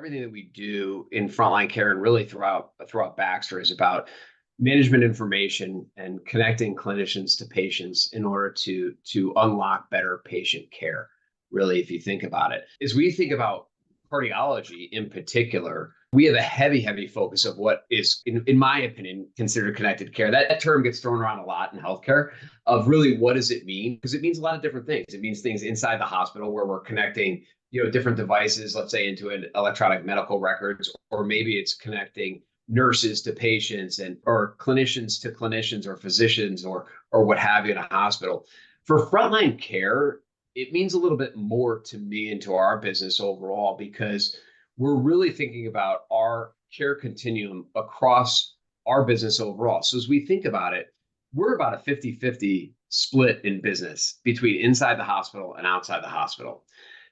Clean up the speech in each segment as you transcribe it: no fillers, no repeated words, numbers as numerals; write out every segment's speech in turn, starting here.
everything that we do in frontline care and really throughout Baxter is about management information and connecting clinicians to patients in order to unlock better patient care. Really, if you think about it, as we think about cardiology in particular, we have a heavy focus of what is, in my opinion, considered connected care. That term gets thrown around a lot in healthcare of really what does it mean? Because it means a lot of different things. It means things inside the hospital where we're connecting, different devices, let's say into an electronic medical records, or maybe it's connecting nurses to patients or clinicians to clinicians or physicians or what have you in a hospital. For frontline care, it means a little bit more to me and to our business overall because we're really thinking about our care continuum across our business overall. So as we think about it, we're about a 50-50 split in business between inside the hospital and outside the hospital.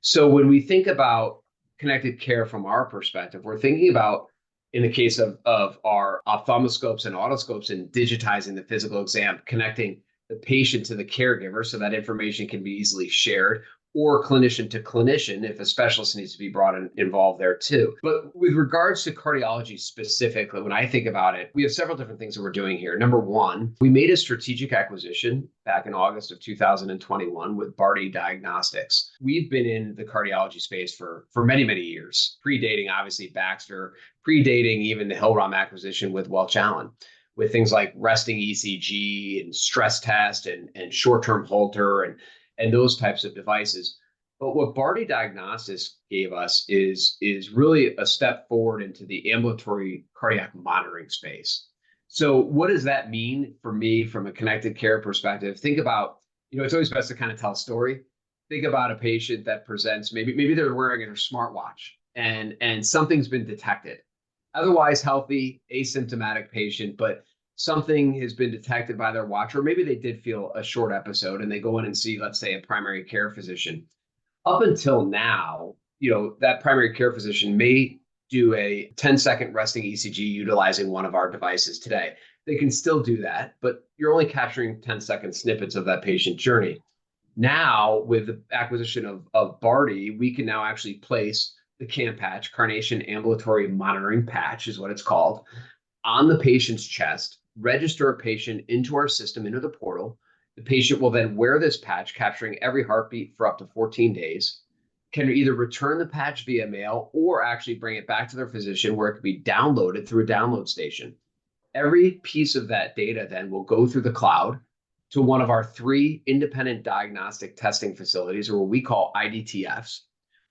So when we think about connected care from our perspective, we're thinking about, in the case of our ophthalmoscopes and otoscopes and digitizing the physical exam, connecting the patient to the caregiver so that information can be easily shared, or clinician to clinician if a specialist needs to be involved there too. But with regards to cardiology specifically, when I think about it, we have several different things that we're doing here. Number one, we made a strategic acquisition back in August of 2021 with BD Diagnostics. We've been in the cardiology space for many years, predating obviously Baxter, predating even the Hillrom acquisition with Welch Allyn, with things like resting ECG and stress test and short-term Holter and those types of devices. But what BD Diagnostics gave us is really a step forward into the ambulatory cardiac monitoring space. So what does that mean for me from a connected care perspective? Think about, it's always best to kind of tell a story. Think about a patient that presents, maybe they're wearing their smartwatch and something's been detected. Otherwise healthy, asymptomatic patient, but something has been detected by their watch, or maybe they did feel a short episode and they go in and see, let's say, a primary care physician. Up until now, that primary care physician may do a 10-second resting ECG utilizing one of our devices today. They can still do that, but you're only capturing 10-second snippets of that patient journey. Now, with the acquisition of BD, we can now actually place the CAM patch, Carnation Ambulatory Monitoring Patch is what it's called, on the patient's chest, register a patient into our system, into the portal. The patient will then wear this patch, capturing every heartbeat for up to 14 days, can either return the patch via mail or actually bring it back to their physician where it can be downloaded through a download station. Every piece of that data then will go through the cloud to one of our 3 independent diagnostic testing facilities, or what we call IDTFs,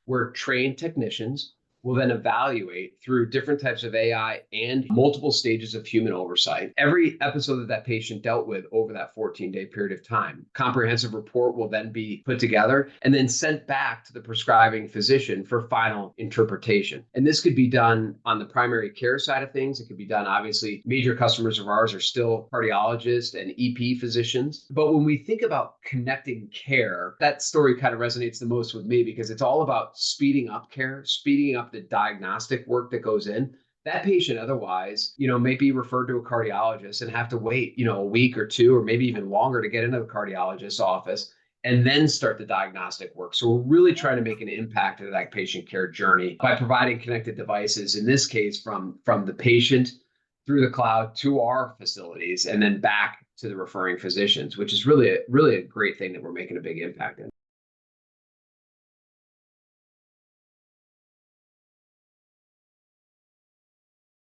where trained technicians will then evaluate through different types of AI and multiple stages of human oversight every episode that patient dealt with over that 14-day period of time. Comprehensive report will then be put together and then sent back to the prescribing physician for final interpretation. And this could be done on the primary care side of things. It could be done, obviously, major customers of ours are still cardiologists and EP physicians. But when we think about connecting care, that story kind of resonates the most with me because it's all about speeding up care, speeding up the diagnostic work that goes in. That patient otherwise, may be referred to a cardiologist and have to wait, a week or 2, or maybe even longer to get into the cardiologist's office and then start the diagnostic work. So we're really trying to make an impact to that patient care journey by providing connected devices, in this case, from the patient through the cloud to our facilities and then back to the referring physicians, which is really a great thing that we're making a big impact in.